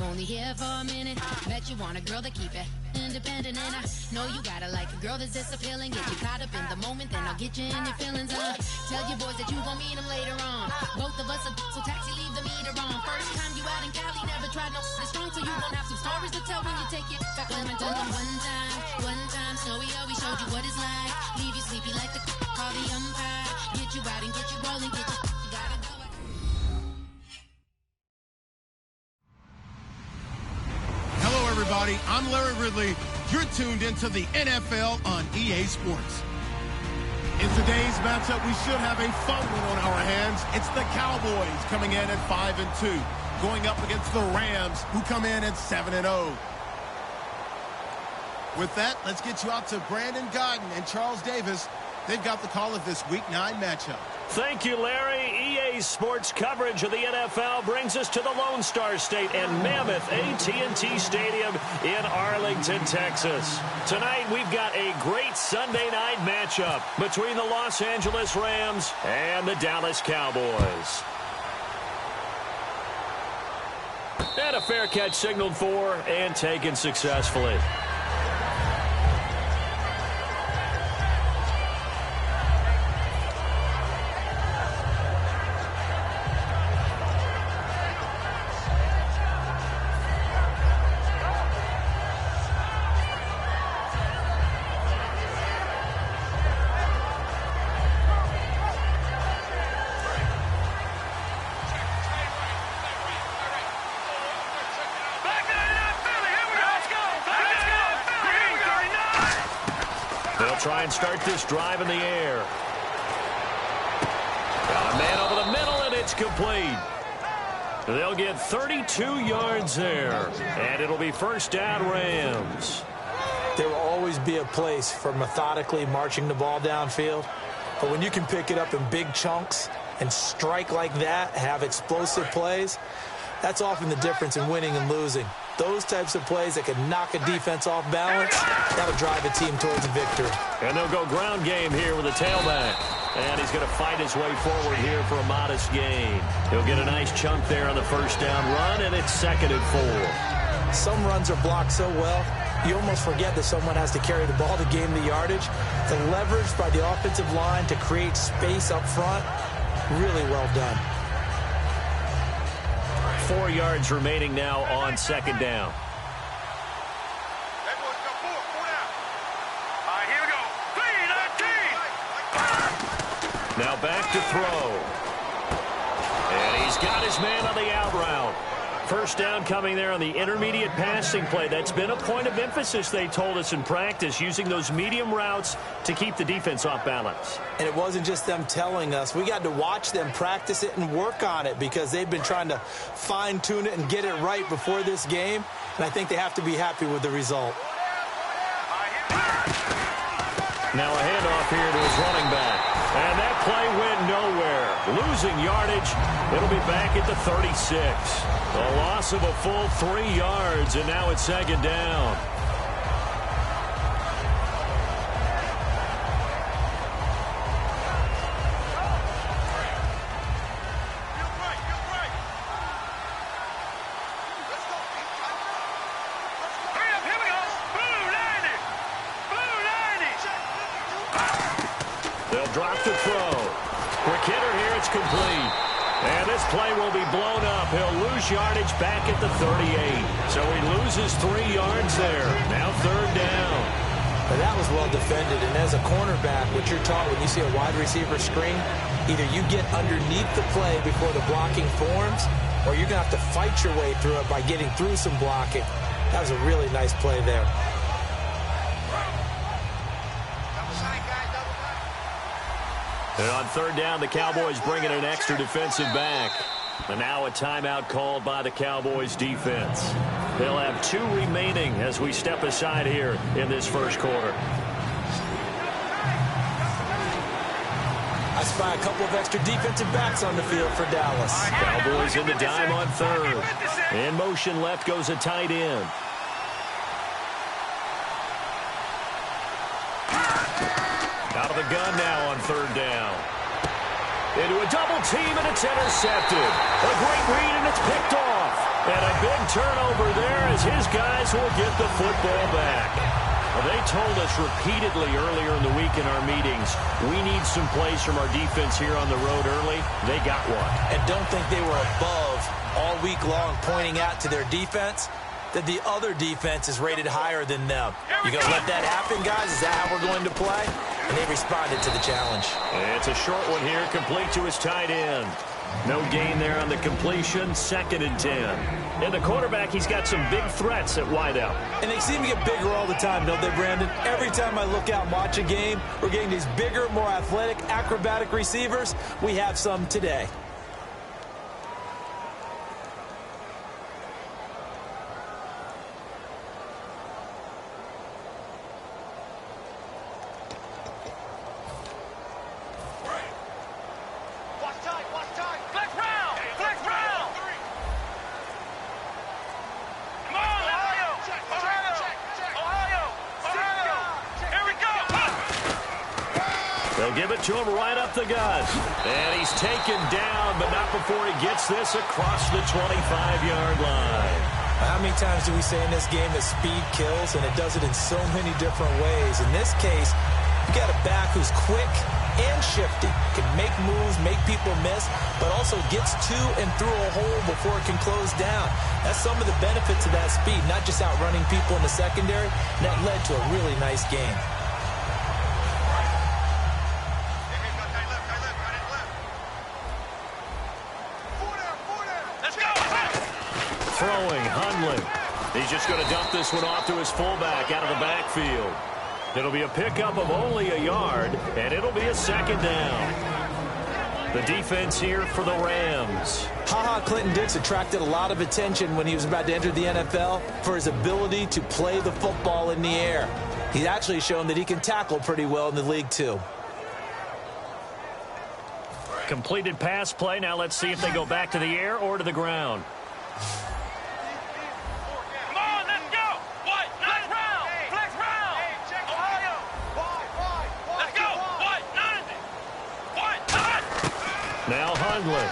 only here for a minute. Bet you want a girl to keep it independent, and I know you gotta like a girl that's this appealing. Get you caught up in the moment, then I'll get you in your feelings. Tell your boys that you gon' meet them later on. Both of us are so taxi, leave the meter on. First time you out in Cali, never tried no strong, so you gon' have some stories to tell when you take it back home and tell them one time, Snowy always showed you what it's like. Leave you sleepy like the call the umpire. Get you out and get you rolling, get you gotta go. Hello, everybody. I'm Larry Ridley. You're tuned into the NFL on EA Sports. In today's matchup, we should have a fun one on our hands. It's the Cowboys coming in at 5-2, going up against the Rams, who come in at 7-0. With that, let's get you out to Brandon Godden and Charles Davis. They've got the call of this Week 9 matchup. Thank you, Larry. EA Sports coverage of the NFL brings us to the Lone Star State and Mammoth AT&T Stadium in Arlington, Texas. Tonight, we've got a great Sunday night matchup between the Los Angeles Rams and the Dallas Cowboys. And a fair catch signaled for and taken successfully. Try and start this drive in the air. Got a man over the middle, and it's complete. They'll get 32 yards there, and it'll be first down Rams. There will always be a place for methodically marching the ball downfield, but when you can pick it up in big chunks and strike like that, have explosive plays, that's often the difference in winning and losing. Those types of plays that can knock a defense off balance, that'll drive a team towards a victory. And they'll go ground game here with a tailback. And he's going to fight his way forward here for a modest gain. He'll get a nice chunk there on the first down run, and it's 2nd and 4. Some runs are blocked so well, you almost forget that someone has to carry the ball to gain the yardage. The leverage by the offensive line to create space up front, really well done. 4 yards remaining now on 2nd down. Now back to throw. And he's got his man on the out route. First down coming there on the intermediate passing play. That's been a point of emphasis, they told us in practice, using those medium routes to keep the defense off balance. And it wasn't just them telling us. We got to watch them practice it and work on it because they've been trying to fine-tune it and get it right before this game. And I think they have to be happy with the result. Now a handoff here to his running back. And that play went nowhere. Losing yardage. It'll be back at the 36. A loss of a full 3 yards, and now it's 2nd down. They'll drop the throw. Quick hitter here, it's complete. And this play will be blown up. He'll lose yardage back at the 38. So he loses 3 yards there. Now 3rd down. But that was well defended. And as a cornerback, what you're taught when you see a wide receiver screen, either you get underneath the play before the blocking forms, or you're going to have to fight your way through it by getting through some blocking. That was a really nice play there. And on 3rd down, the Cowboys bring in an extra defensive back. And now a timeout called by the Cowboys defense. They'll have 2 remaining as we step aside here in this first quarter. I spy a couple of extra defensive backs on the field for Dallas. Cowboys in the dime on 3rd. In motion left goes a tight end. Out of the gun now on 3rd down. Into a double team, and it's intercepted. A great read, and it's picked off. And a big turnover there as his guys will get the football back. Well, they told us repeatedly earlier in the week in our meetings, we need some plays from our defense here on the road early. They got one. And don't think they were above all week long pointing out to their defense that the other defense is rated higher than them. You going to let that happen, guys? Is that how we're going to play? And they responded to the challenge. It's a short one here, complete to his tight end. No gain there on the completion, 2nd and 10. And the quarterback, he's got some big threats at wideout. And they seem to get bigger all the time, don't they, Brandon? Every time I look out and watch a game, we're getting these bigger, more athletic, acrobatic receivers. We have some today. They'll give it to him right up the gut. And he's taken down, but not before he gets this across the 25-yard line. How many times do we say in this game that speed kills, and it does it in so many different ways? In this case, you got a back who's quick and shifty, can make moves, make people miss, but also gets to and through a hole before it can close down. That's some of the benefits of that speed, not just outrunning people in the secondary. And that led to a really nice game. Throwing, Hundley. He's just going to dump this one off to his fullback out of the backfield. It'll be a pickup of only a yard, and it'll be a 2nd down. The defense here for the Rams. Clinton Dix attracted a lot of attention when he was about to enter the NFL for his ability to play the football in the air. He's actually shown that he can tackle pretty well in the league, too. Completed pass play. Now let's see if they go back to the air or to the ground. Now Hundley.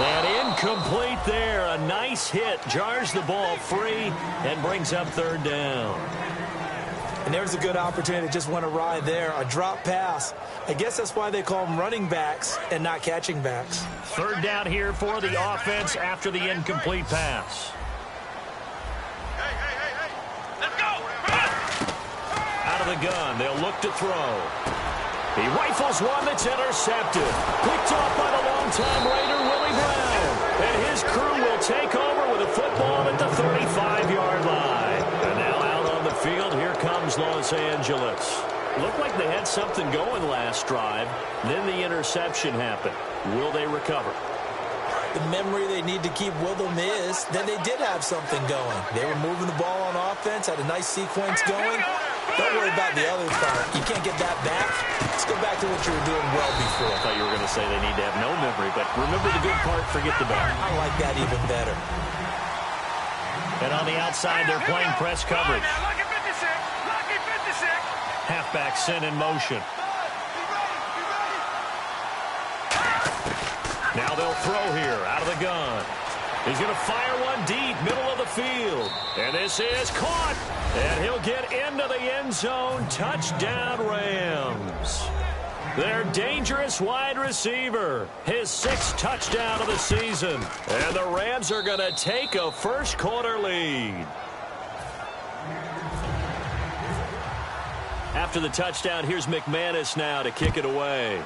And incomplete there. A nice hit. Jars the ball free and brings up 3rd down. And there's a good opportunity. Just went awry there. A drop pass. I guess that's why they call them running backs and not catching backs. 3rd down here for the offense after the incomplete pass. Let's go. Out of the gun. They'll look to throw. He rifles one that's intercepted. Picked off by the longtime Raider, Willie Brown. And his crew will take over with a football at the 35-yard line. And now out on the field, here comes Los Angeles. Looked like they had something going last drive. Then the interception happened. Will they recover? The memory they need to keep with them is that they did have something going. They were moving the ball on offense, had a nice sequence going. Don't worry about the other part. You can't get that back. Let's go back to what you were doing well before. I thought you were going to say they need to have no memory, but remember the good part, forget the bad. I like that even better. And on the outside, they're playing press coverage. Lucky 56. Lucky 56. Halfback sent in motion. Now they'll throw here out of the gun. He's going to fire one deep, middle of the field. And this is caught. And he'll get into the end zone. Touchdown, Rams. Their dangerous wide receiver. His 6th touchdown of the season. And the Rams are going to take a first-quarter lead. After the touchdown, here's McManus now to kick it away.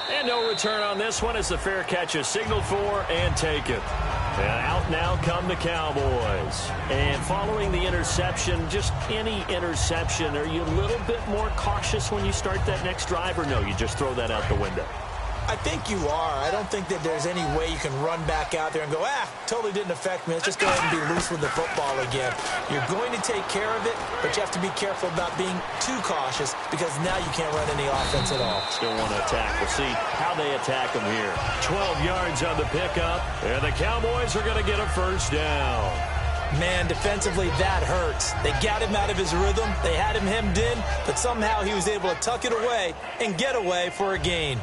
And no return on this one as the fair catch is signaled for and taken. And out now come the Cowboys. And following the interception, just any interception, are you a little bit more cautious when you start that next drive, or no, you just throw that out the window? I think you are. I don't think that there's any way you can run back out there and go, totally didn't affect me. Let's just go ahead and be loose with the football again. You're going to take care of it, but you have to be careful about being too cautious because now you can't run any offense at all. Still want to attack. We'll see how they attack them here. 12 yards on the pickup, and the Cowboys are going to get a first down. Man, defensively, that hurts. They got him out of his rhythm. They had him hemmed in, but somehow he was able to tuck it away and get away for a gain.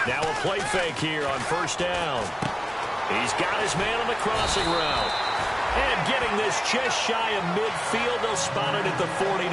Now a play fake here on first down. He's got his man on the crossing route. And getting this just shy of midfield, they'll spot it at the 49.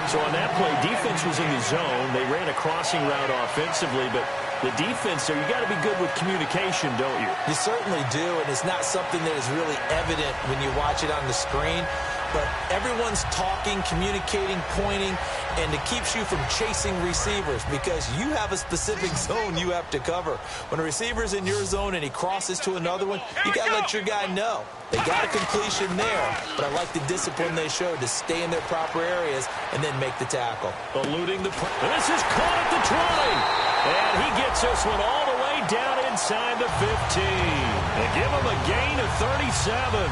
So on that play, defense was in the zone. They ran a crossing route offensively, but the defense there, you got to be good with communication, don't you? You certainly do, and it's not something that is really evident when you watch it on the screen. But everyone's talking, communicating, pointing, and it keeps you from chasing receivers because you have a specific zone you have to cover. When a receiver's in your zone and he crosses to another one, you got to let your guy know. They got a completion there, but I like the discipline they showed to stay in their proper areas and then make the tackle. Eluding the... This is caught at the 20. And he gets this one all the way down inside the 15. They give him a gain of 37.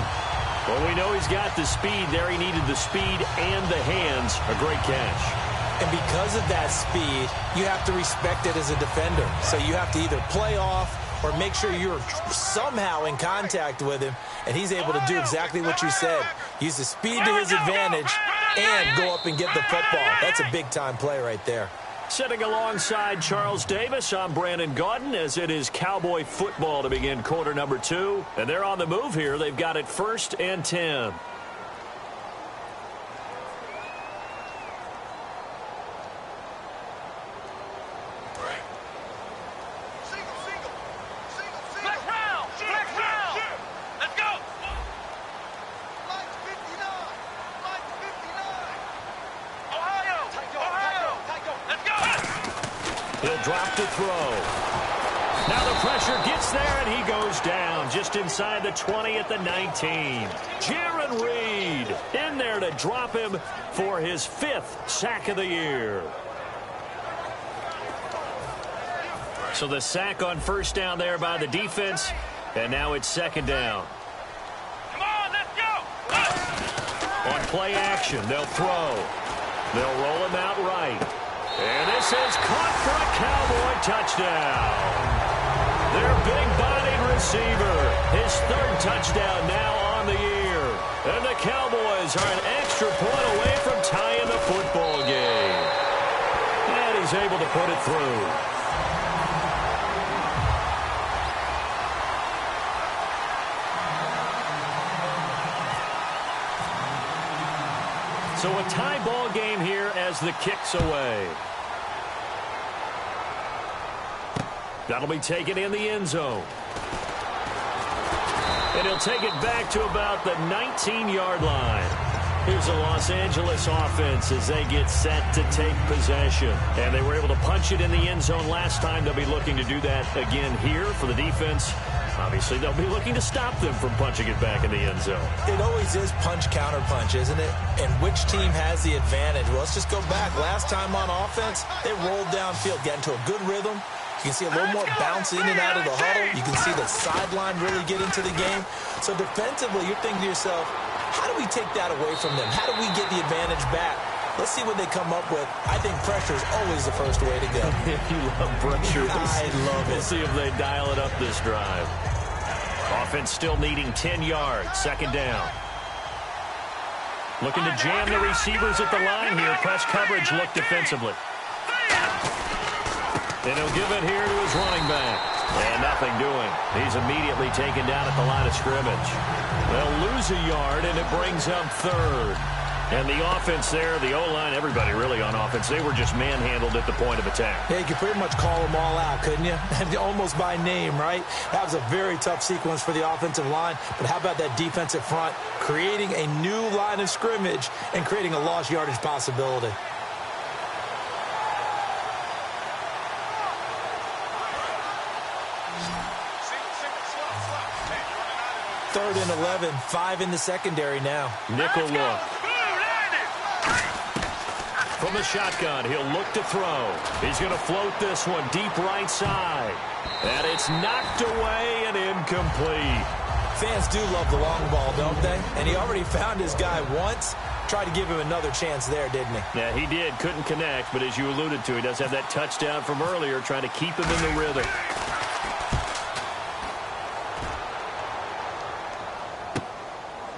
Well, we know he's got the speed there. He needed the speed and the hands. A great catch. And because of that speed, you have to respect it as a defender. So you have to either play off or make sure you're somehow in contact with him, and he's able to do exactly what you said. Use the speed to his advantage and go up and get the football. That's a big-time play right there. Sitting alongside Charles Davis, I'm Brandon Gaudin as it is Cowboy football to begin quarter number 2. And they're on the move here. They've got it 1st and 10. He'll drop to throw. Now the pressure gets there, and he goes down just inside the 20 at the 19. Jaron Reed in there to drop him for his 5th sack of the year. So the sack on first down there by the defense, and now it's 2nd down. Come on, let's go. On play action, they'll throw. They'll roll him out right. And this is caught for a Cowboy touchdown. Their big-bodied receiver, his 3rd touchdown now on the year. And the Cowboys are an extra point away from tying the football game. And he's able to put it through. So a tie ball game here as the kick's away. That'll be taken in the end zone. And he'll take it back to about the 19-yard line. Here's the Los Angeles offense as they get set to take possession. And they were able to punch it in the end zone last time. They'll be looking to do that again here for the defense. Obviously, they'll be looking to stop them from punching it back in the end zone. It always is punch-counter-punch, isn't it? And which team has the advantage? Well, let's just go back. Last time on offense, they rolled downfield, got into a good rhythm. You can see a little more bounce in and out of the huddle. You can see the sideline really get into the game. So defensively, you're thinking to yourself, how do we take that away from them? How do we get the advantage back? Let's see what they come up with. I think pressure is always the first way to go. You love pressure. I love it. We'll see if they dial it up this drive. Offense still needing 10 yards. 2nd down. Looking to jam the receivers at the line here. Press coverage look defensively. And he'll give it here to his running back. And nothing doing. He's immediately taken down at the line of scrimmage. They'll lose a yard, and it brings up 3rd. And the offense there, the O-line, everybody really on offense, they were just manhandled at the point of attack. Yeah, you could pretty much call them all out, couldn't you? Almost by name, right? That was a very tough sequence for the offensive line. But how about that defensive front creating a new line of scrimmage and creating a lost yardage possibility? 3rd and 11, 5 in the secondary now. Nickel look. From the shotgun, he'll look to throw. He's going to float this one deep right side. And it's knocked away and incomplete. Fans do love the long ball, don't they? And he already found his guy once. Tried to give him another chance there, didn't he? Yeah, he did. Couldn't connect, but as you alluded to, he does have that touchdown from earlier, trying to keep him in the rhythm.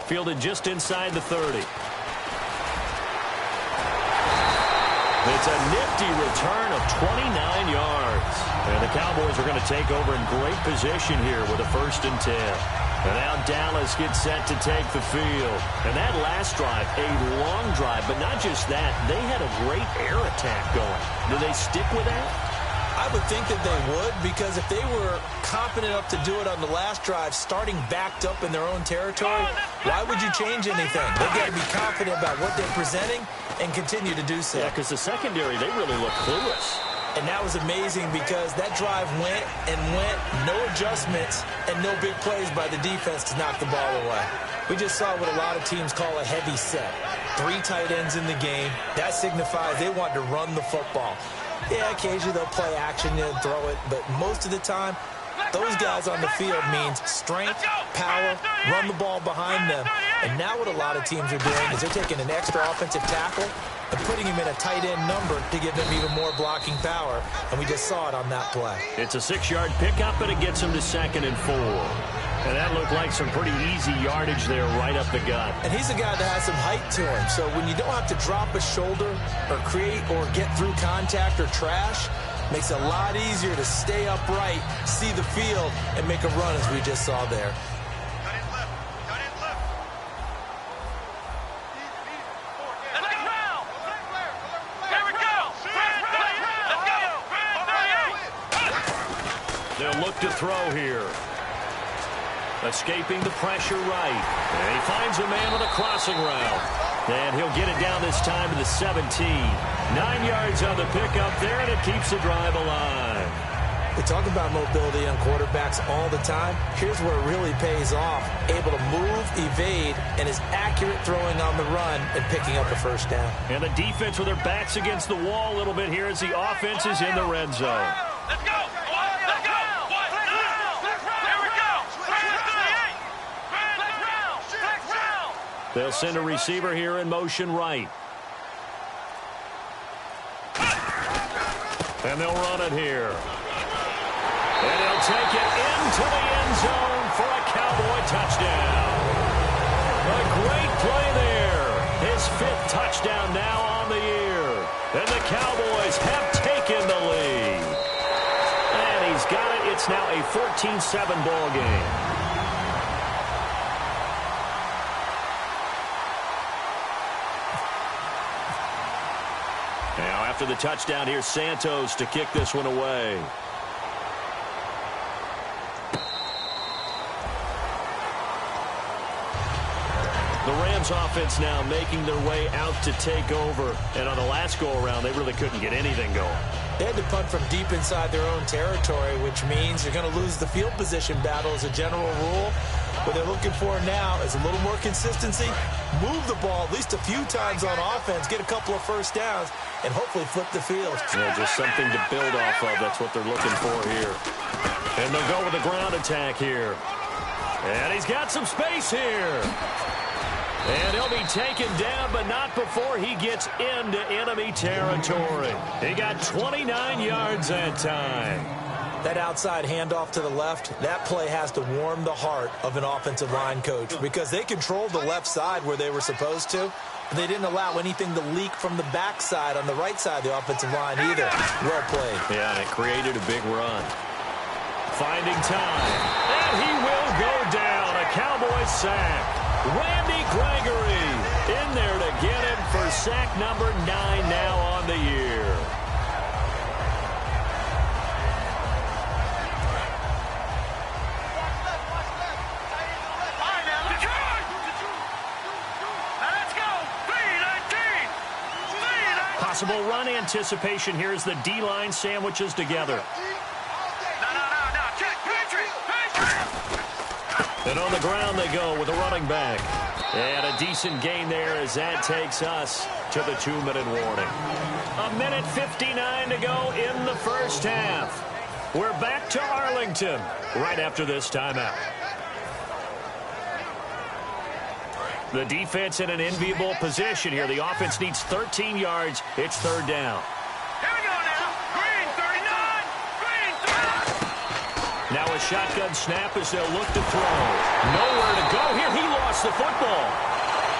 Fielded just inside the 30. It's a nifty return of 29 yards. And the Cowboys are going to take over in great position here with a 1st and 10. And now Dallas gets set to take the field. And that last drive, a long drive, but not just that. They had a great air attack going. Do they stick with that? I would think that they would, because if they were confident enough to do it on the last drive, starting backed up in their own territory, why would you change anything? They've got to be confident about what they're presenting and continue to do so. Yeah, because the secondary, they really look clueless. And that was amazing because that drive went and went, no adjustments, and no big plays by the defense to knock the ball away. We just saw what a lot of teams call a heavy set. 3 tight ends in the game. That signifies they want to run the football. Yeah, occasionally they'll play action and throw it, but most of the time, those guys on the field means strength, power, run the ball behind them. And now what a lot of teams are doing is they're taking an extra offensive tackle and putting him in a tight end number to give them even more blocking power. And we just saw it on that play. It's a 6-yard pickup, and it gets him to 2nd and 4. And that looked like some pretty easy yardage there right up the gut. And he's a guy that has some height to him. So when you don't have to drop a shoulder or create or get through contact or trash, makes it a lot easier to stay upright, see the field, and make a run as we just saw there. They'll look to throw here. Escaping the pressure right. And he finds a man with a crossing route. And he'll get it down this time to the 17. 9 yards on the pickup there, and it keeps the drive alive. We talk about mobility on quarterbacks all the time. Here's where it really pays off. Able to move, evade, and is accurate throwing on the run and picking up a 1st down. And the defense with their backs against the wall a little bit here as the offense is in the red zone. Let's go! Let's go! Here we go! They'll send a receiver here in motion right. And they'll run it here. And he'll take it into the end zone for a Cowboy touchdown. A great play there. His 5th touchdown now on the year. And the Cowboys have taken the lead. And he's got it. It's now a 14-7 ball game. Now after the touchdown, here's Santos to kick this one away. The Rams offense now making their way out to take over. And on the last go-around, they really couldn't get anything going. They had to punt from deep inside their own territory, which means you're going to lose the field position battle as a general rule. What they're looking for now is a little more consistency, move the ball at least a few times on offense, get a couple of 1st downs, and hopefully flip the field. Yeah, just something to build off of. That's what they're looking for here. And they'll go with a ground attack here. And he's got some space here. And he'll be taken down, but not before he gets into enemy territory. He got 29 yards that time. That outside handoff to the left, that play has to warm the heart of an offensive line coach because they controlled the left side where they were supposed to. But they didn't allow anything to leak from the backside on the right side of the offensive line either. Well played. Yeah, and it created a big run. Finding time. And he will go down. A Cowboy sack. Randy Gregory in there to get him for sack number 9 now on the year. Possible run anticipation here as the D-line sandwiches together. And on the ground they go with a running back. And a decent gain there as that takes us to the 2-minute warning. 1:59 to go in the 1st half. We're back to Arlington right after this timeout. The defense in an enviable position here. The offense needs 13 yards. It's 3rd down. Here we go now. Green 39. Green 30. Now a shotgun snap as they'll look to throw. Nowhere to go here. He lost the football.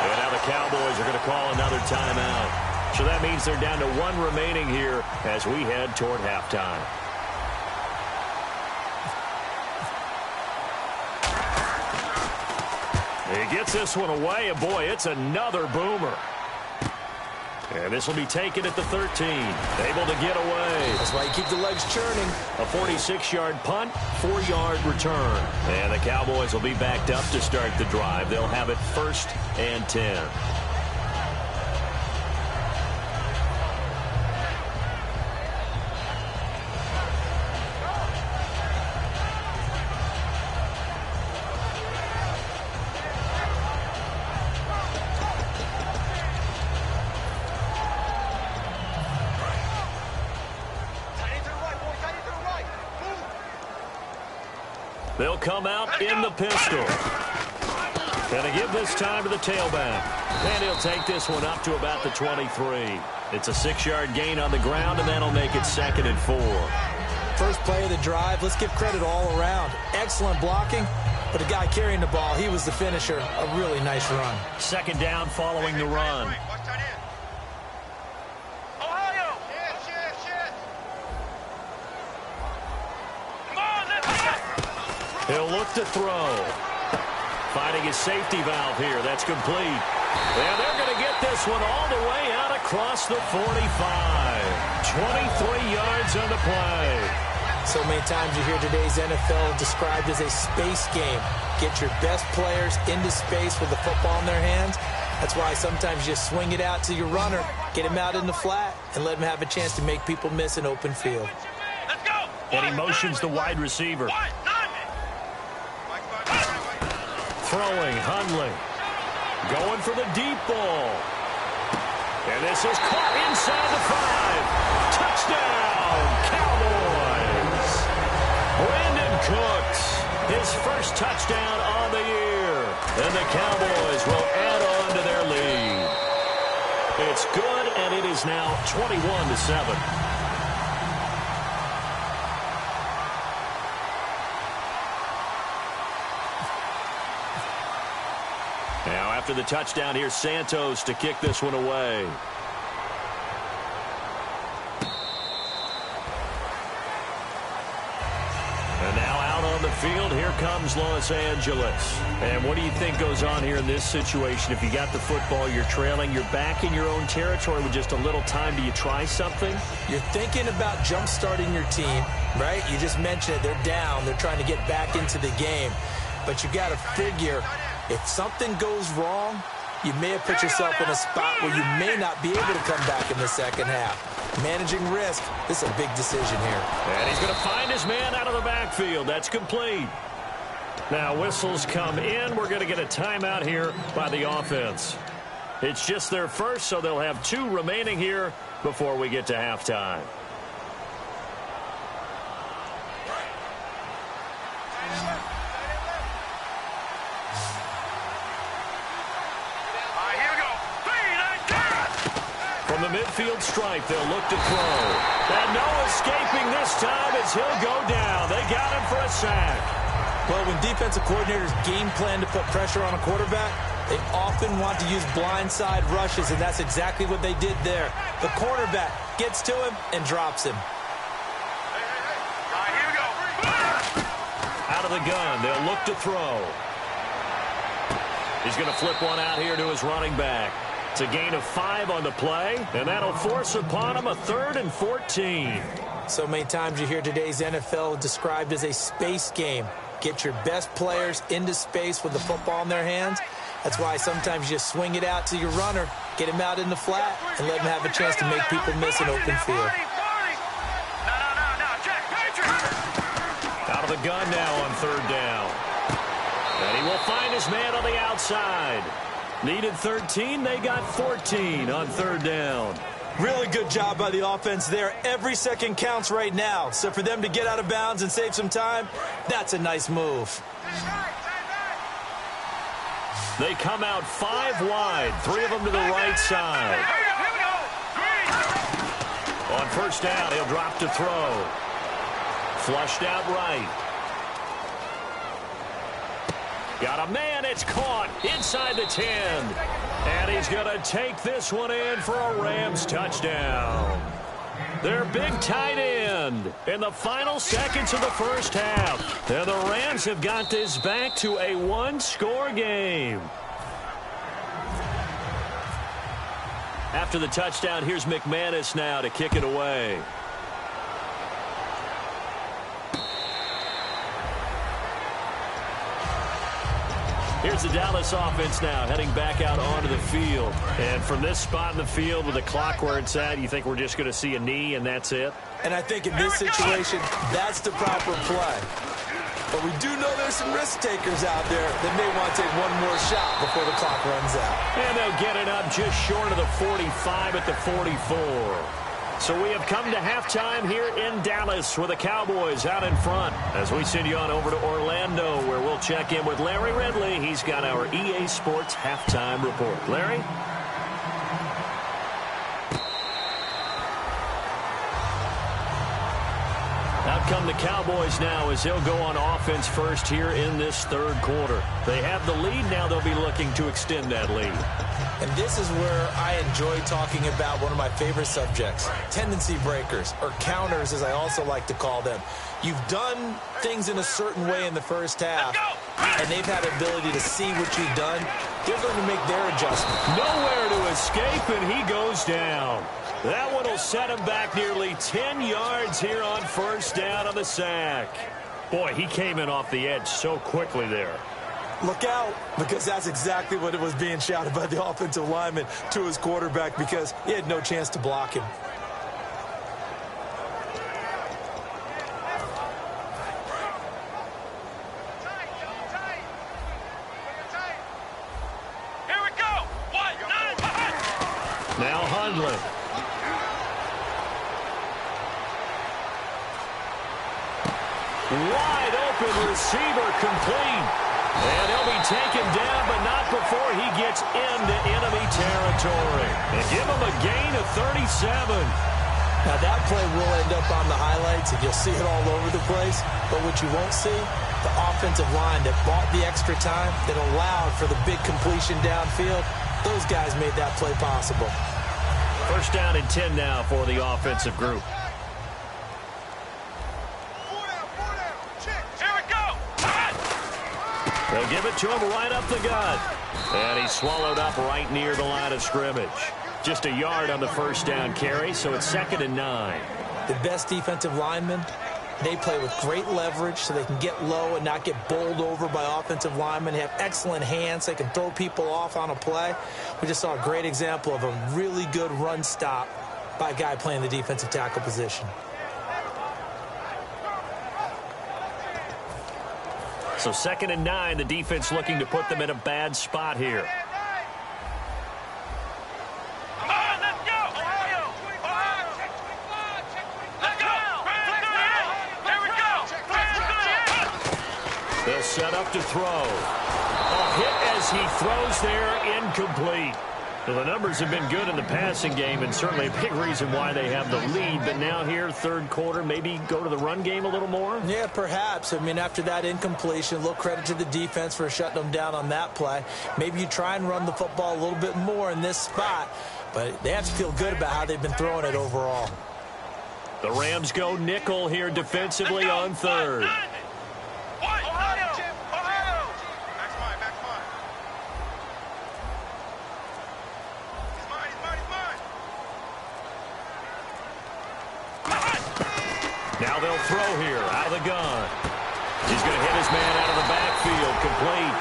And now the Cowboys are going to call another timeout. So that means they're down to 1 remaining here as we head toward halftime. He gets this one away, and boy, it's another boomer. And this will be taken at the 13. Able to get away. That's why you keep the legs churning. A 46-yard punt, 4-yard return. And the Cowboys will be backed up to start the drive. They'll have it 1st and 10. They'll come out in the pistol. And they give this time to the tailback. And he'll take this one up to about the 23. It's a 6-yard gain on the ground, and that'll make it 2nd and 4. First play of the drive, let's give credit all around. Excellent blocking, but the guy carrying the ball, he was the finisher. A really nice run. 2nd down following the run. He'll look to throw. Finding his safety valve here. That's complete. And they're going to get this one all the way out across the 45. 23 yards on the play. So many times you hear today's NFL described as a space game. Get your best players into space with the football in their hands. That's why sometimes you swing it out to your runner, get him out in the flat, and let him have a chance to make people miss an open field. Let's go. And he motions the wide receiver. Throwing, Hundley. Going for the deep ball. And this is caught inside the 5. Touchdown, Cowboys. Brandon Cooks, his first touchdown on the year. And the Cowboys will add on to their lead. It's good, and it is now 21-7. Now, after the touchdown, here's Santos to kick this one away. And now out on the field, here comes Los Angeles. And what do you think goes on here in this situation? If you got the football, you're trailing, you're back in your own territory with just a little time. Do you try something? You're thinking about jump-starting your team, right? You just mentioned it. They're down. They're trying to get back into the game. But you got to figure, if something goes wrong, you may have put yourself in a spot where you may not be able to come back in the second half. Managing risk, this is a big decision here. And he's going to find his man out of the backfield. That's complete. Now whistles come in. We're going to get a timeout here by the offense. It's just their first, so they'll have 2 remaining here before we get to halftime. From the midfield stripe, they'll look to throw. And no escaping this time as he'll go down. They got him for a sack. Well, when defensive coordinators game plan to put pressure on a quarterback, they often want to use blindside rushes, and that's exactly what they did there. The quarterback gets to him and drops him. Here we go. Out of the gun, they'll look to throw. He's going to flip one out here to his running back. It's a gain of 5 on the play, and that'll force upon him a 3rd and 14. So many times you hear today's NFL described as a space game. Get your best players into space with the football in their hands. That's why sometimes you swing it out to your runner, get him out in the flat, and let him have a chance to make people miss an open field. Out of the gun now on 3rd down. And he will find his man on the outside. Needed 13, they got 14 on 3rd down. Really good job by the offense there. Every second counts right now. So for them to get out of bounds and save some time, that's a nice move. They come out 5 wide, 3 of them to the right side. On 1st down, he'll drop to throw. Flushed out right. Got a man. It's caught inside the 10. And he's going to take this one in for a Rams touchdown. Their big tight end in the final seconds of the first half. And the Rams have got this back to a one-score game. After the touchdown, here's McManus now to kick it away. Here's the Dallas offense now, heading back out onto the field. And from this spot in the field with the clock where it's at, you think we're just going to see a knee and that's it? And I think in this situation, that's the proper play. But we do know there's some risk takers out there that may want to take one more shot before the clock runs out. And they'll get it up just short of the 45 at the 44. So we have come to halftime here in Dallas with the Cowboys out in front as we send you on over to Orlando where we'll check in with Larry Ridley. He's got our EA Sports halftime report. Larry? Out come the Cowboys now as they'll go on offense first here in this third quarter. They have the lead now. They'll be looking to extend that lead. And this is where I enjoy talking about one of my favorite subjects, tendency breakers, or counters as I also like to call them. You've done things in a certain way in the first half, and they've had the ability to see what you've done. They're going to make their adjustment. Nowhere to escape, and he goes down. That one will set him back nearly 10 yards here on first down on the sack. Boy, he came in off the edge so quickly there. Look out, because that's exactly what it was being shouted by the offensive lineman to his quarterback because he had no chance to block him. Here we go. 1-9. Now Hundley. Wide open receiver complete. And he'll be taken down, but not before he gets into enemy territory. And give him a gain of 37. Now that play will end up on the highlights, and you'll see it all over the place. But what you won't see, the offensive line that bought the extra time, that allowed for the big completion downfield, those guys made that play possible. First down and 10 now for the offensive group. They'll give it to him right up the gut. And he's swallowed up right near the line of scrimmage. Just a yard on the first down carry, so it's 2nd and 9. The best defensive linemen, they play with great leverage so they can get low and not get bowled over by offensive linemen. They have excellent hands. They can throw people off on a play. We just saw a great example of a really good run stop by a guy playing the defensive tackle position. So 2nd and 9, the defense looking to put them in a bad spot here. Come on, let's go. Let's go. Here we go. They'll set up to throw. A hit as he throws there, incomplete. Well, the numbers have been good in the passing game, and certainly a big reason why they have the lead. But now here, third quarter, maybe go to the run game a little more? Yeah, perhaps. I mean, after that incompletion, a little credit to the defense for shutting them down on that play. Maybe you try and run the football a little bit more in this spot, but they have to feel good about how they've been throwing it overall. The Rams go nickel here defensively on third. Now they'll throw here out of the gun. He's going to hit his man out of the backfield, complete.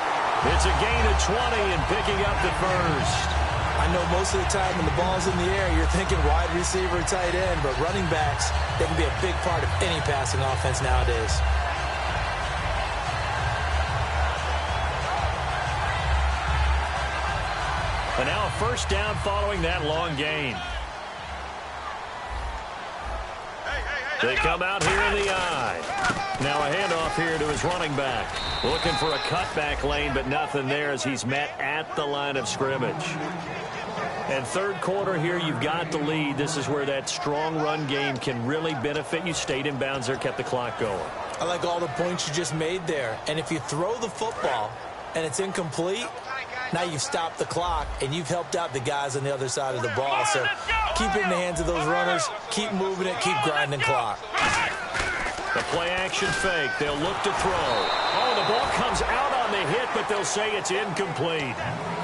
It's a gain of 20 and picking up the first. I know most of the time when the ball's in the air, you're thinking wide receiver, tight end, but running backs, they can be a big part of any passing offense nowadays. And now a first down following that long gain. They come out here in the eye. Now a handoff here to his running back. Looking for a cutback lane, but nothing there as he's met at the line of scrimmage. And third quarter here, you've got the lead. This is where that strong run game can really benefit you. Stayed in bounds there, kept the clock going. I like all the points you just made there. And if you throw the football, and it's incomplete, now you've stopped the clock, and you've helped out the guys on the other side of the ball. So keep it in the hands of those runners, keep moving it, keep grinding clock. The play-action fake. They'll look to throw. Oh, the ball comes out on the hit, but they'll say it's incomplete.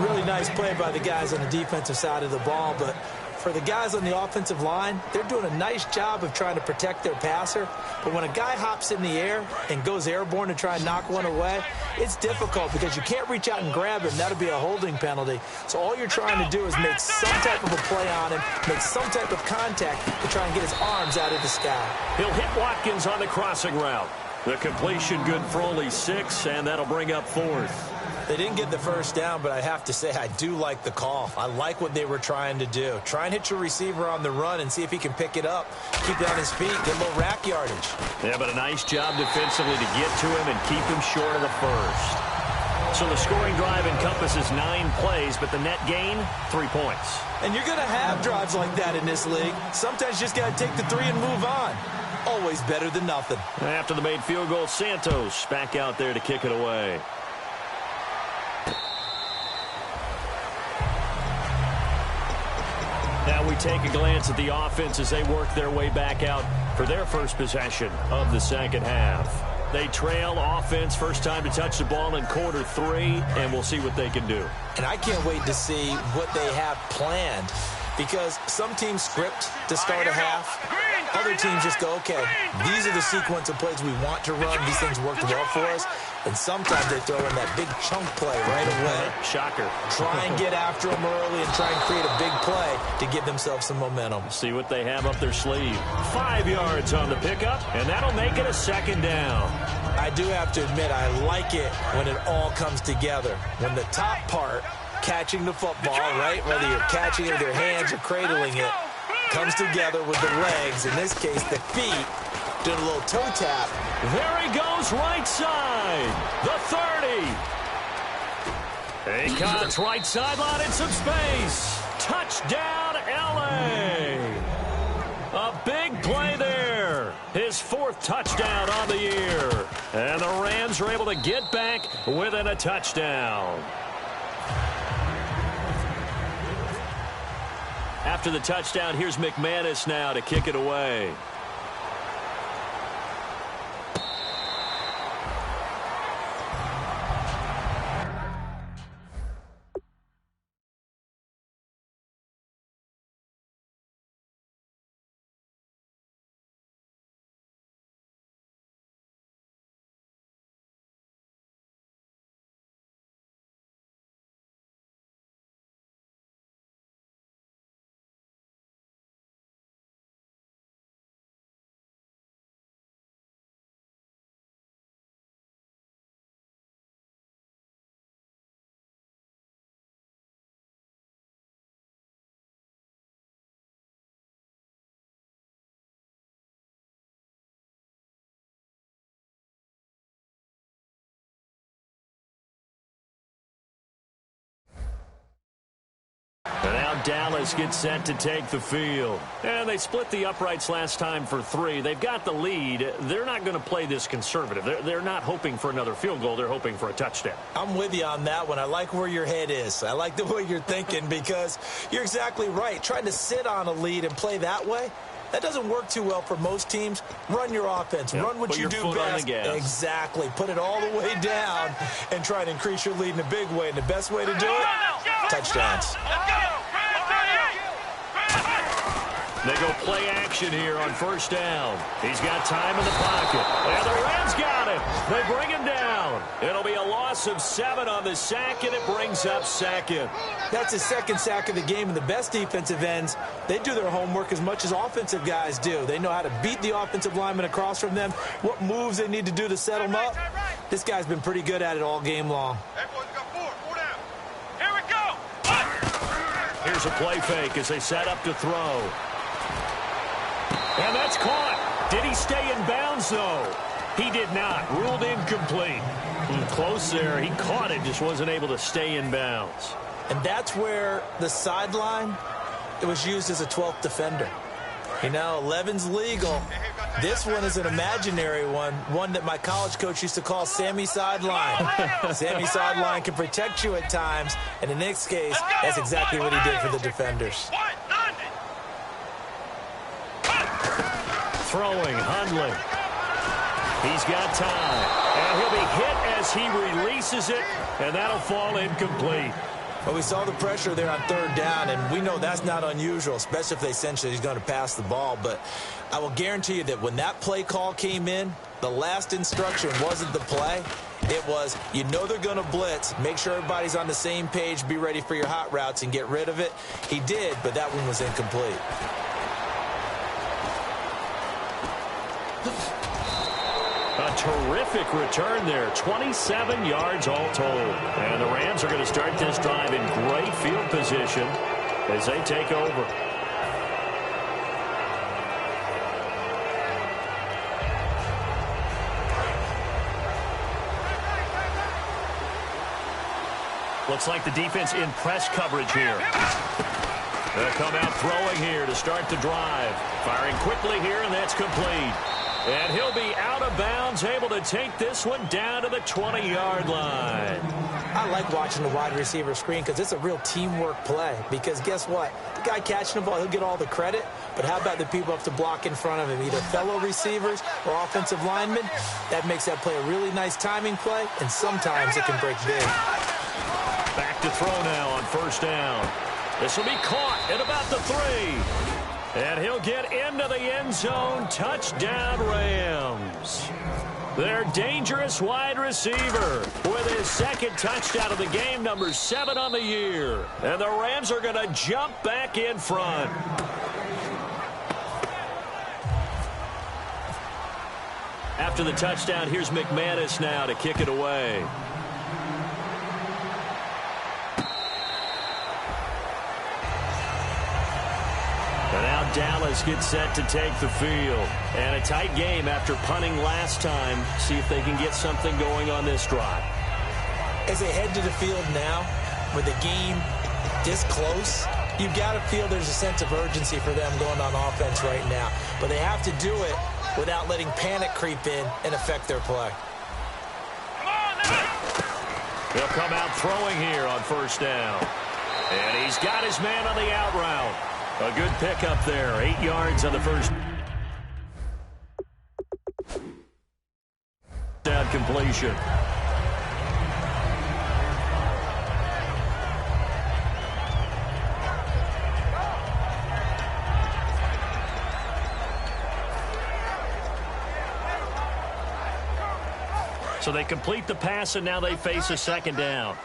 Really nice play by the guys on the defensive side of the ball, but for the guys on the offensive line, they're doing a nice job of trying to protect their passer. But when a guy hops in the air and goes airborne to try and knock one away, it's difficult because you can't reach out and grab him. That'll be a holding penalty. So all you're trying to do is make some type of a play on him, make some type of contact to try and get his arms out of the sky. He'll hit Watkins on the crossing route. The completion good for only 6, and that'll bring up 4th. They didn't get the first down, but I have to say I do like the call. I like what they were trying to do. Try and hit your receiver on the run and see if he can pick it up. Keep it on his feet, get a little rack yardage. Yeah, but a nice job defensively to get to him and keep him short of the first. So the scoring drive encompasses 9 plays, but the net gain, 3 points. And you're going to have drives like that in this league. Sometimes you just got to take the 3 and move on. Always better than nothing. After the made field goal, Santos back out there to kick it away. Now we take a glance at the offense as they work their way back out for their first possession of the second half. They trail offense, first time to touch the ball in quarter 3, and we'll see what they can do. And I can't wait to see what they have planned, because some teams script to start a half. Other teams just go, okay, these are the sequence of plays we want to run. These things worked well for us. And sometimes they throw in that big chunk play right away. Shocker. Try and get after them early and try and create a big play to give themselves some momentum. See what they have up their sleeve. 5 yards on the pickup, and that'll make it a second down. I do have to admit, I like it when it all comes together. When the top part, catching the football, right, whether you're catching it with your hands or cradling it, comes together with the legs, in this case the feet, doing a little toe tap. There he goes, right side, the 30. He cuts right sideline in some space. Touchdown, L.A. A big play there. His 4th touchdown on the year. And the Rams are able to get back within a touchdown. After the touchdown, here's McManus now to kick it away. And now Dallas gets set to take the field. And they split the uprights last time for 3. They've got the lead. They're not going to play this conservative. They're not hoping for another field goal. They're hoping for a touchdown. I'm with you on that one. I like where your head is. I like the way you're thinking, because you're exactly right. Trying to sit on a lead and play that way, that doesn't work too well for most teams. Run your offense. Yep. Run what Put you your do foot best. on the gas. Exactly. Put it all the way down and try to increase your lead in a big way. And the best way to do it, touchdowns. They go play action here on first down. He's got time in the pocket. And the Rams got him. They bring him down. It'll be a loss of 7 on the sack, and it brings up 2nd. That's his 2nd sack of the game, and the best defensive ends, they do their homework as much as offensive guys do. They know how to beat the offensive lineman across from them, what moves they need to do to set them up. This guy's been pretty good at it all game long. Here we go. Here's a play fake as they set up to throw. And that's caught. Did he stay in bounds, though? He did not. Ruled incomplete. Close there. He caught it, just wasn't able to stay in bounds. And that's where the sideline, it was used as a 12th defender. You know, 11's legal. This one is an imaginary one that my college coach used to call Sammy Sideline. Sammy Sideline can protect you at times, and in this case, that's exactly what he did for the defenders. Throwing, Hundley. He's got time, and he'll be hit as he releases it, and that'll fall incomplete. Well, we saw the pressure there on third down, and we know that's not unusual, especially if they sense that he's going to pass the ball. But I will guarantee you that when that play call came in, the last instruction wasn't the play. It was, you know they're going to blitz. Make sure everybody's on the same page. Be ready for your hot routes and get rid of it. He did, but that one was incomplete. A terrific return there, 27 yards all told. And the Rams are going to start this drive in great field position as they take over. Looks like the defense in press coverage here. They'll come out throwing here to start the drive. Firing quickly here, and that's complete. And he'll be out of bounds, able to take this one down to the 20-yard line. I like watching the wide receiver screen because it's a real teamwork play. Because guess what? The guy catching the ball, he'll get all the credit. But how about the people up to block in front of him, either fellow receivers or offensive linemen? That makes that play a really nice timing play, and sometimes it can break big. Back to throw now on first down. This will be caught at about the 3. And he'll get into the end zone. Touchdown, Rams. Their dangerous wide receiver with his second touchdown of the game, number 7 on the year. And the Rams are going to jump back in front. After the touchdown, here's McManus now to kick it away. And now Dallas gets set to take the field. And a tight game after punting last time. See if they can get something going on this drive. As they head to the field now, with the game this close, you've got to feel there's a sense of urgency for them going on offense right now. But they have to do it without letting panic creep in and affect their play. They'll come out throwing here on first down. And he's got his man on the out route. A good pickup there, 8 yards on the first down completion. So they complete the pass, and now they face a second down.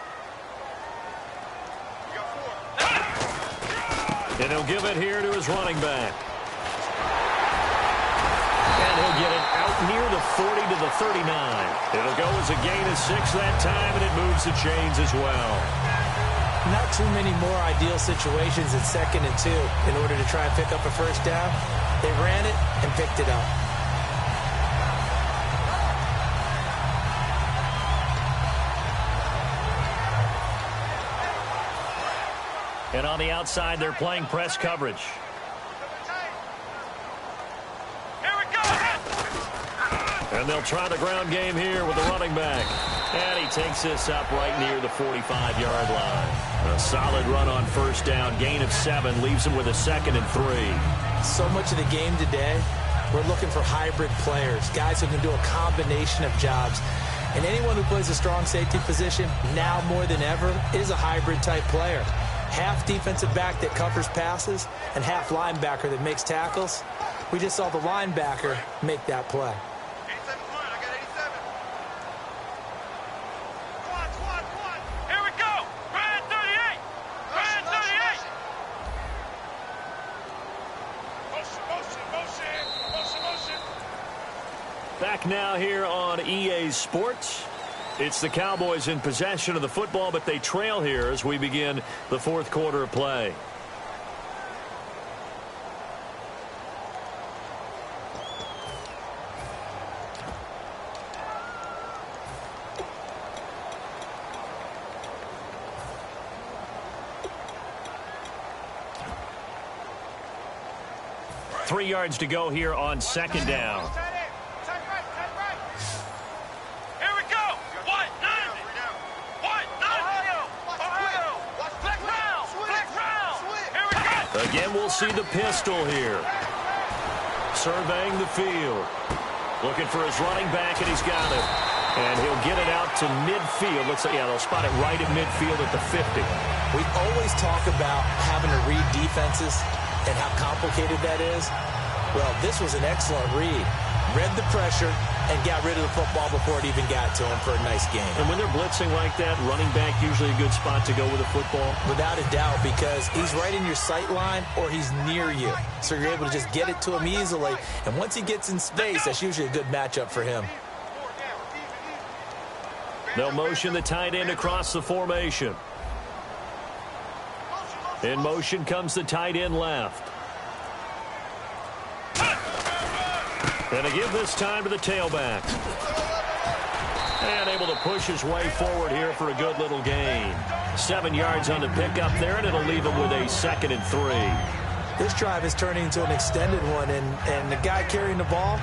And he'll give it here to his running back. And he'll get it out near the 40 to the 39. It'll go as a gain of 6 that time, and it moves the chains as well. Not too many more ideal situations at 2nd and 2 in order to try and pick up a first down. They ran it and picked it up. And on the outside, they're playing press coverage. Here we go. And they'll try the ground game here with the running back. And he takes this up right near the 45-yard line. A solid run on first down. Gain of 7 leaves him with a 2nd and 3. So much of the game today, we're looking for hybrid players, guys who can do a combination of jobs. And anyone who plays a strong safety position, now more than ever, is a hybrid-type player. Half defensive back that covers passes and half linebacker that makes tackles. We just saw the linebacker make that play. 87 point. I got 87. Squad. Here we go. Red 38. Red 38. Motion. Back now here on EA Sports. It's the Cowboys in possession of the football, but they trail here as we begin the 4th quarter of play. 3 yards to go here on second down. Again, we'll see the pistol here. Surveying the field. Looking for his running back, and he's got it. And he'll get it out to midfield. Looks like, yeah, they'll spot it right at midfield at the 50. We always talk about having to read defenses and how complicated that is. Well, this was an excellent read. Read the pressure and got rid of the football before it even got to him for a nice game. And when they're blitzing like that, running back usually a good spot to go with the football? Without a doubt, because he's right in your sight line or he's near you. So you're able to just get it to him easily. And once he gets in space, that's usually a good matchup for him. They'll motion the tight end across the formation. In motion comes the tight end left. And they give this time to the tailback. And able to push his way forward here for a good little gain. 7 yards on the pickup there, and it'll leave him with a 2nd and 3. This drive is turning into an extended one, and the guy carrying the ball,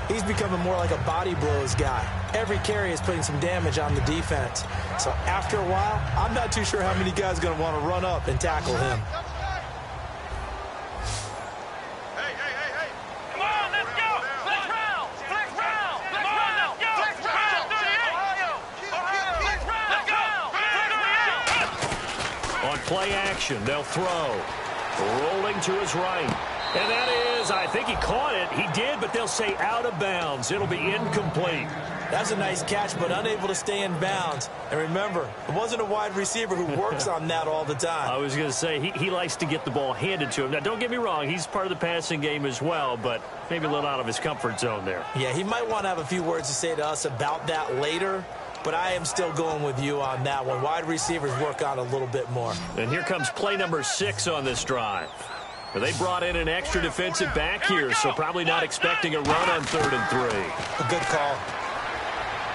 he's becoming more like a body blows guy. Every carry is putting some damage on the defense. So after a while, I'm not too sure how many guys are going to want to run up and tackle him. Play action. They'll throw. Rolling to his right. And that is, I think he caught it. He did, but they'll say out of bounds. It'll be incomplete. That's a nice catch, but unable to stay in bounds. And remember, it wasn't a wide receiver who works on that all the time. I was going to say, he likes to get the ball handed to him. Now, don't get me wrong. He's part of the passing game as well, but maybe a little out of his comfort zone there. Yeah, he might want to have a few words to say to us about that later. But I am still going with you on that one. Wide receivers work on a little bit more. And here comes play number 6 on this drive. They brought in an extra defensive back here, so probably not expecting a run on 3rd and 3. A good call.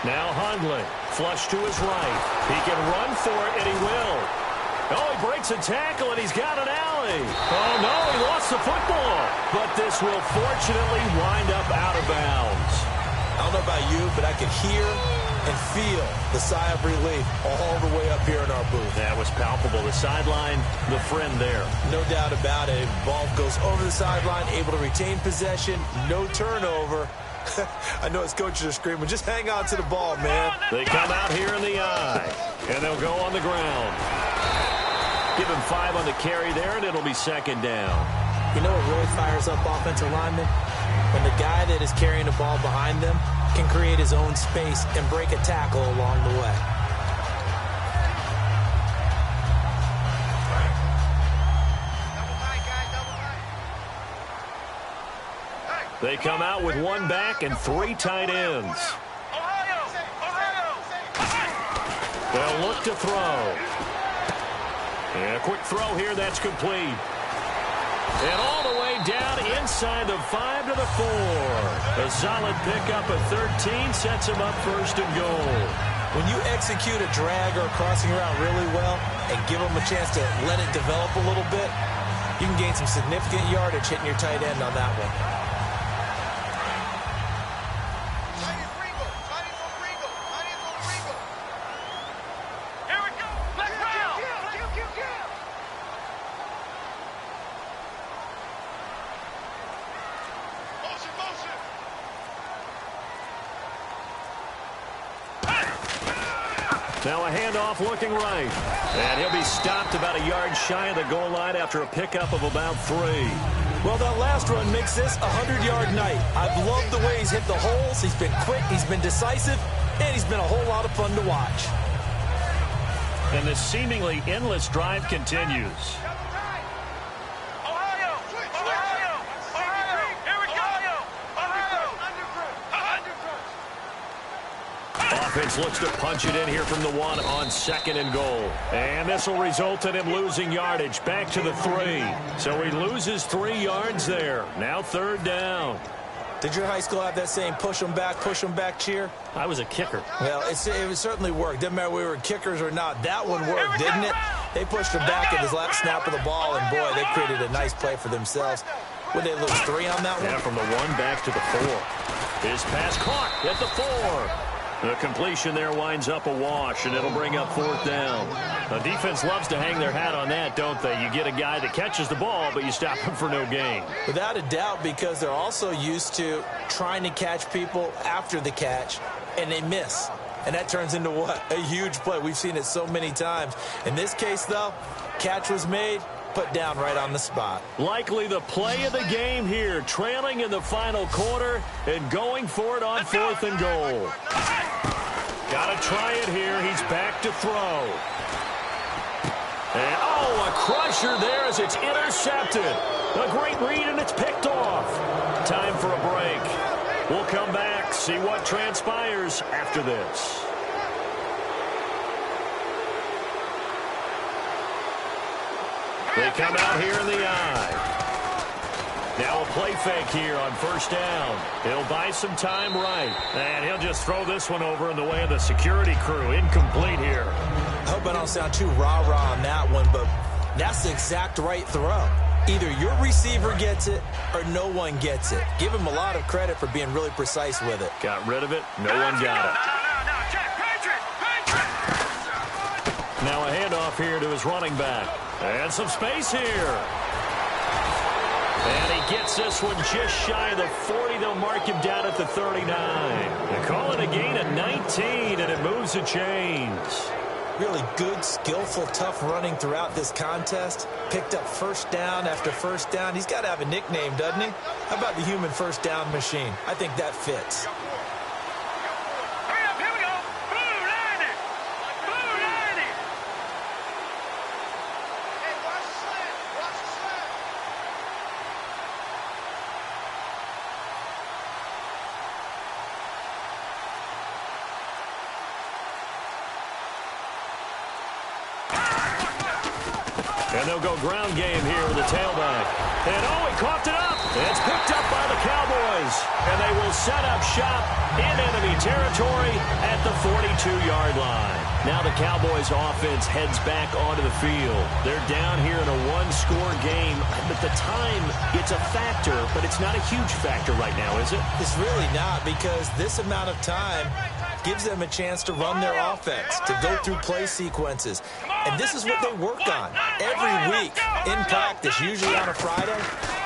Now Hundley, flush to his right. He can run for it, and he will. Oh, he breaks a tackle, and he's got an alley. Oh, no, he lost the football. But this will fortunately wind up out of bounds. I don't know about you, but I could hear and feel the sigh of relief all the way up here in our booth. That was palpable. The sideline, the friend there. No doubt about it. Ball goes over the sideline, able to retain possession, no turnover. I know his coaches are screaming, just hang on to the ball, man. They come out here in the eye, and they'll go on the ground. Give him 5 on the carry there, and it'll be 2nd down. You know what really fires up offensive linemen? When the guy that is carrying the ball behind them can create his own space and break a tackle along the way. They come out with 1 back and 3 tight ends. They'll look to throw. And a quick throw here, that's complete. And all the way down inside the 5 to the 4. A solid pickup of 13 sets him up 1st and goal. When you execute a drag or a crossing route really well and give them a chance to let it develop a little bit, you can gain some significant yardage hitting your tight end on that one. Now a handoff looking right. And he'll be stopped about a yard shy of the goal line after a pickup of about 3. Well, that last run makes this a 100-yard night. I've loved the way he's hit the holes. He's been quick, he's been decisive, and he's been a whole lot of fun to watch. And this seemingly endless drive continues. Offense looks to punch it in here from the 1 on 2nd and goal. And this will result in him losing yardage back to the 3. So he loses 3 yards there. Now 3rd down. Did your high school have that same push them back cheer? I was a kicker. Well, it certainly worked. Didn't matter if we were kickers or not. That one worked, didn't it? They pushed him back at his last snap of the ball, and boy, they created a nice play for themselves. Would they lose 3 on that one? Yeah, from the 1 back to the 4. His pass caught at the 4. The completion there winds up a wash, and it'll bring up 4th down. The defense loves to hang their hat on that, don't they? You get a guy that catches the ball, but you stop him for no gain. Without a doubt, because they're also used to trying to catch people after the catch, and they miss. And that turns into what? A huge play. We've seen it so many times. In this case, though, catch was made, put down right on the spot. Likely the play of the game here, trailing in the final quarter and going for it on 4th and goal. Got to try it here. He's back to throw. And, oh, a crusher there as it's intercepted. A great read, and it's picked off. Time for a break. We'll come back, see what transpires after this. They come out here in the eye. Now a play fake here on 1st down. He'll buy some time right. And he'll just throw this one over in the way of the security crew. Incomplete here. I hope I don't sound too rah-rah on that one, but that's the exact right throw. Either your receiver gets it or no one gets it. Give him a lot of credit for being really precise with it. Got rid of it. No one got it. Now a handoff here to his running back. And some space here. And he gets this one just shy of the 40. They'll mark him down at the 39. They call it a gain of 19, and it moves the chains. Really good, skillful, tough running throughout this contest. Picked up 1st down after 1st down. He's got to have a nickname, doesn't he? How about the human 1st down machine? I think that fits. And they'll go ground game here with the tailback. And, oh, he coughed it up. It's picked up by the Cowboys. And they will set up shop in enemy territory at the 42-yard line. Now the Cowboys offense heads back onto the field. They're down here in a 1-score game. But the time, it's a factor, but it's not a huge factor right now, is it? It's really not, because this amount of time gives them a chance to run their offense, to go through play sequences. And this is what they work on every week in practice, usually on a Friday.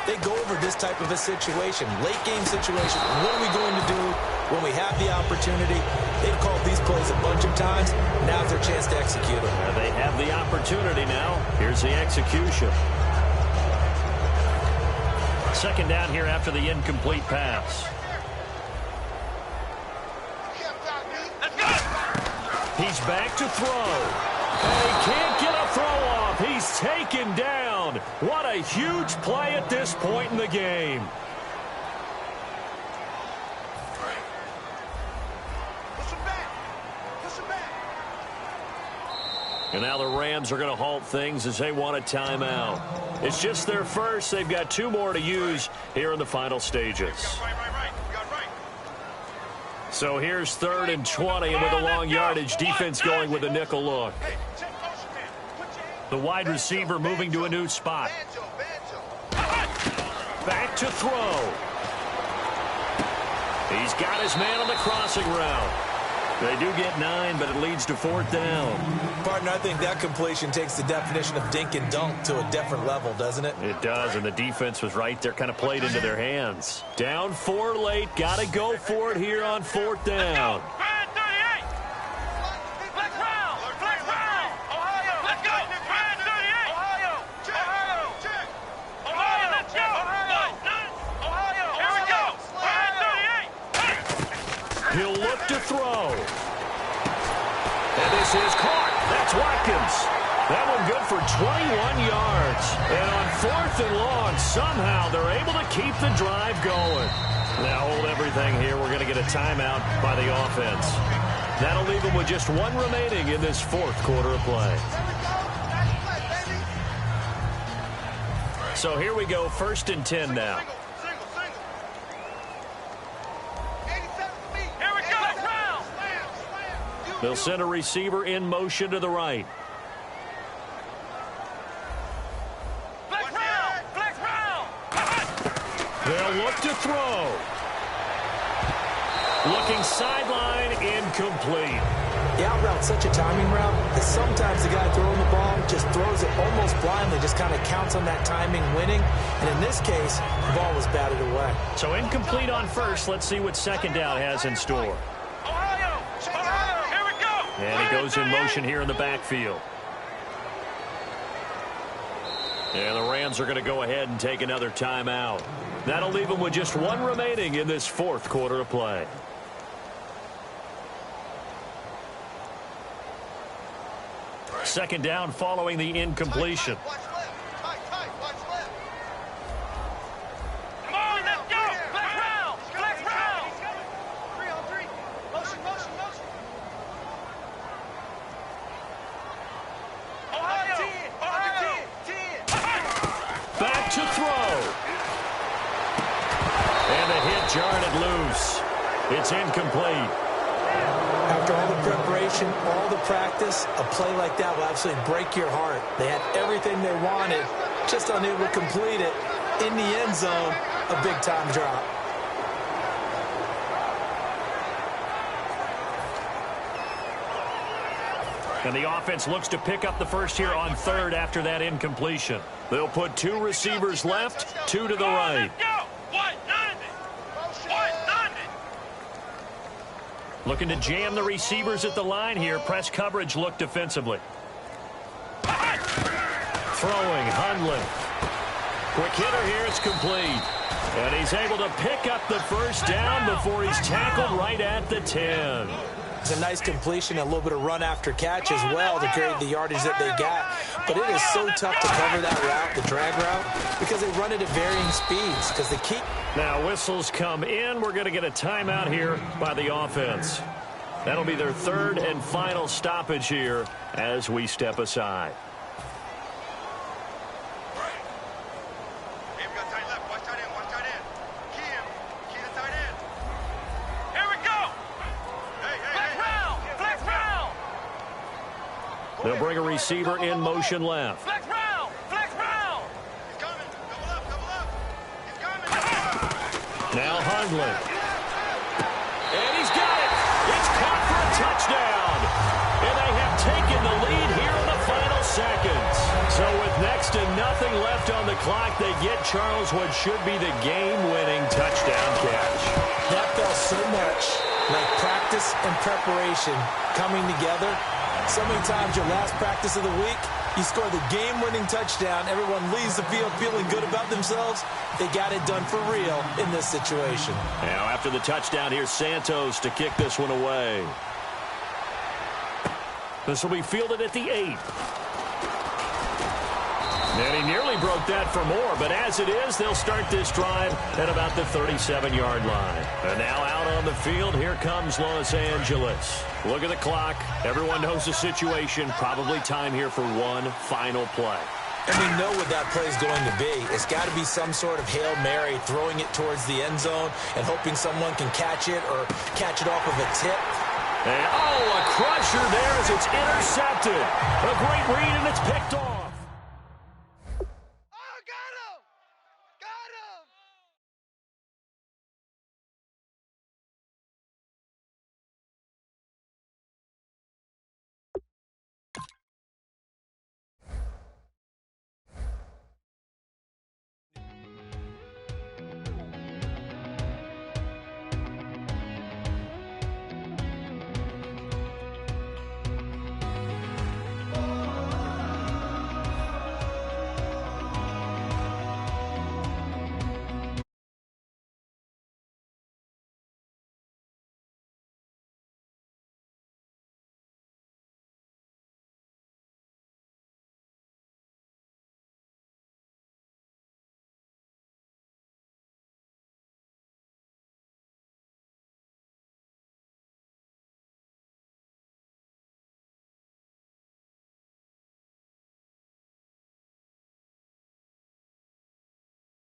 They go over this type of a situation, late game situation. What are we going to do when we have the opportunity? They've called these plays a bunch of times. Now's their chance to execute them. They have the opportunity now. Here's the execution. 2nd down here after the incomplete pass. He's back to throw. And he can't get a throw off. He's taken down. What a huge play at this point in the game. And now the Rams are going to halt things as they want a timeout. It's just their first. They've got 2 more to use here in the final stages. So here's 3rd and 20, and with a long yardage, defense going with a nickel look. The wide receiver moving to a new spot. Back to throw. He's got his man on the crossing route. They do get 9, but it leads to 4th down. Partner, I think that completion takes the definition of dink and dunk to a different level, doesn't it? It does, and the defense was right there, kind of played into their hands. Down 4 late, got to go for it here on 4th down. He'll look to throw. And this is caught. That's Watkins. That one good for 21 yards. And on 4th and long, somehow they're able to keep the drive going. Now hold everything here. We're going to get a timeout by the offense. That'll leave them with just 1 remaining in this 4th quarter of play. So here we go, 1st and 10 now. They'll send a receiver in motion to the right. They'll look to throw. Looking sideline, incomplete. The out route's such a timing route that sometimes the guy throwing the ball just throws it almost blindly, just kind of counts on that timing winning. And in this case, the ball was batted away. So incomplete on first. Let's see what second down has in store. Ohio, here we go. And he goes in motion here in the backfield. And the Rams are going to go ahead and take another timeout. That'll leave them with just one remaining in this fourth quarter of play. Second down following the incompletion. Watch left. Watch left. Come on, let's go. Flex round. 3-on-3. Motion. Ohio. 10. Back to throw. And the hit jarred it loose. It's incomplete. After all the preparation, all the practice, a play like that will absolutely break your heart. They had everything they wanted, just unable to complete it. In the end zone, a big-time drop. And the offense looks to pick up the first here on third after that incompletion. They'll put two receivers left, two to the right. Looking to jam the receivers at the line here. Press coverage look defensively. Throwing, Hundley. Quick hitter here, it's complete. And he's able to pick up the first down before he's tackled right at the 10. It's a nice completion, a little bit of run after catch as well to create the yardage that they got. But it is so tough to cover that route, the drag route, because they run it at varying speeds. Because the key. Now whistles come in. We're going to get a timeout here by the offense. That'll be their third and final stoppage here as we step aside. They'll bring a receiver in motion left. Flex round. He's coming. Double up. He's coming. Now Hundley. And he's got it. It's caught for a touchdown. And they have taken the lead here in the final seconds. So with next to nothing left on the clock, they get Charles what should be the game-winning touchdown catch. That felt so much like practice and preparation coming together. So many times your last practice of the week, you score the game-winning touchdown. Everyone leaves the field feeling good about themselves. They got it done for real in this situation. Now after the touchdown, here's Santos to kick this one away. This will be fielded at the 8. And he nearly broke that for more, but as it is, they'll start this drive at about the 37-yard line. And now out on the field, here comes Los Angeles. Look at the clock. Everyone knows the situation. Probably time here for one final play. And we know what that play is going to be. It's got to be some sort of Hail Mary, throwing it towards the end zone and hoping someone can catch it or catch it off of a tip. And, a crusher there as it's intercepted. A great read, and it's picked off.